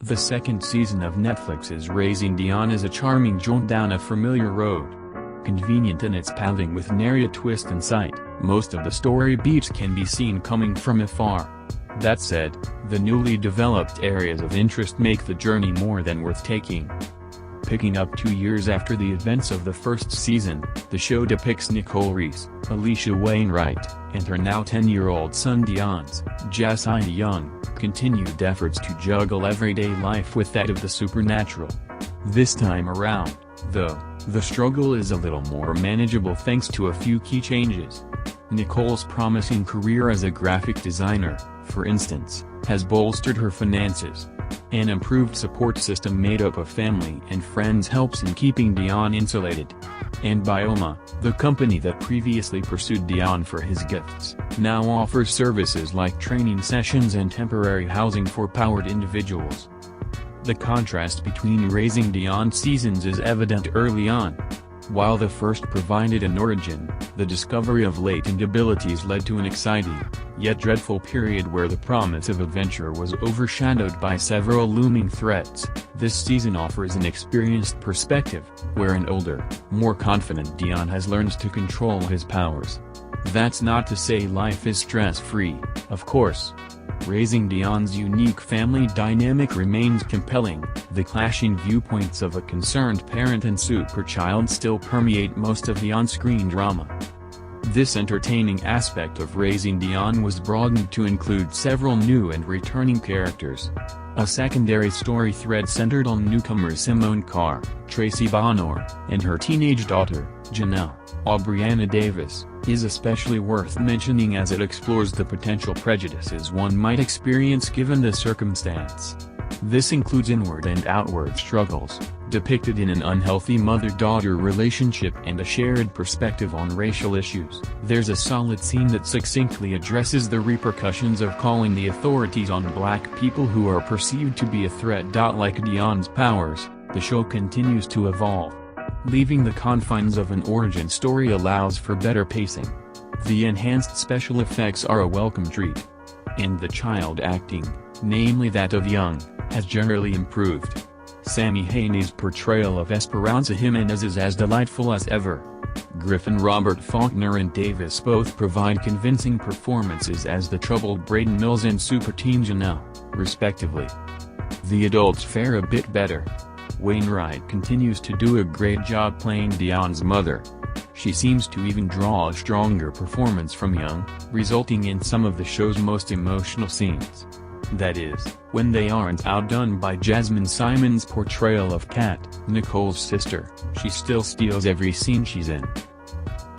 The second season of Netflix's Raising Dion is a charming jaunt down a familiar road. Convenient in its pathing with nary a twist in sight, most of the story beats can be seen coming from afar. That said, the newly developed areas of interest make the journey more than worth taking. Picking up 2 years after the events of the first season, the show depicts Nicole Reese, Alicia Wainwright, and her now 10-year-old son Dion's, Josiah Young, continued efforts to juggle everyday life with that of the supernatural. This time around, though, the struggle is a little more manageable thanks to a few key changes. Nicole's promising career as a graphic designer, for instance, has bolstered her finances. An improved support system made up of family and friends helps in keeping Dion insulated. And Bioma, the company that previously pursued Dion for his gifts, now offers services like training sessions and temporary housing for powered individuals. The contrast between Raising Dion seasons is evident early on. While the first provided an origin, the discovery of latent abilities led to an exciting, yet dreadful period where the promise of adventure was overshadowed by several looming threats. This season offers an experienced perspective, where an older, more confident Dion has learned to control his powers. That's not to say life is stress-free, of course. Raising Dion's unique family dynamic remains compelling. The clashing viewpoints of a concerned parent and super child still permeate most of the on-screen drama. This entertaining aspect of Raising Dion was broadened to include several new and returning characters. A secondary story thread centered on newcomers Simone Carr, Tracy Bonor, and her teenage daughter, Janelle, Aubriana Davis, is especially worth mentioning as it explores the potential prejudices one might experience given the circumstance. This includes inward and outward struggles, depicted in an unhealthy mother-daughter relationship and a shared perspective on racial issues. There's a solid scene that succinctly addresses the repercussions of calling the authorities on black people who are perceived to be a threat. Like Dion's powers, the show continues to evolve. Leaving the confines of an origin story allows for better pacing. The enhanced special effects are a welcome treat. And the child acting, namely that of Young, has generally improved. Sammy Haney's portrayal of Esperanza Jimenez is as delightful as ever. Griffin Robert Faulkner and Davis both provide convincing performances as the troubled Braden Mills and super teen Janelle, respectively. The adults fare a bit better. Wainwright continues to do a great job playing Dion's mother. She seems to even draw a stronger performance from Young, resulting in some of the show's most emotional scenes. That is, when they aren't outdone by Jasmine Simon's portrayal of Kat, Nicole's sister. She still steals every scene she's in.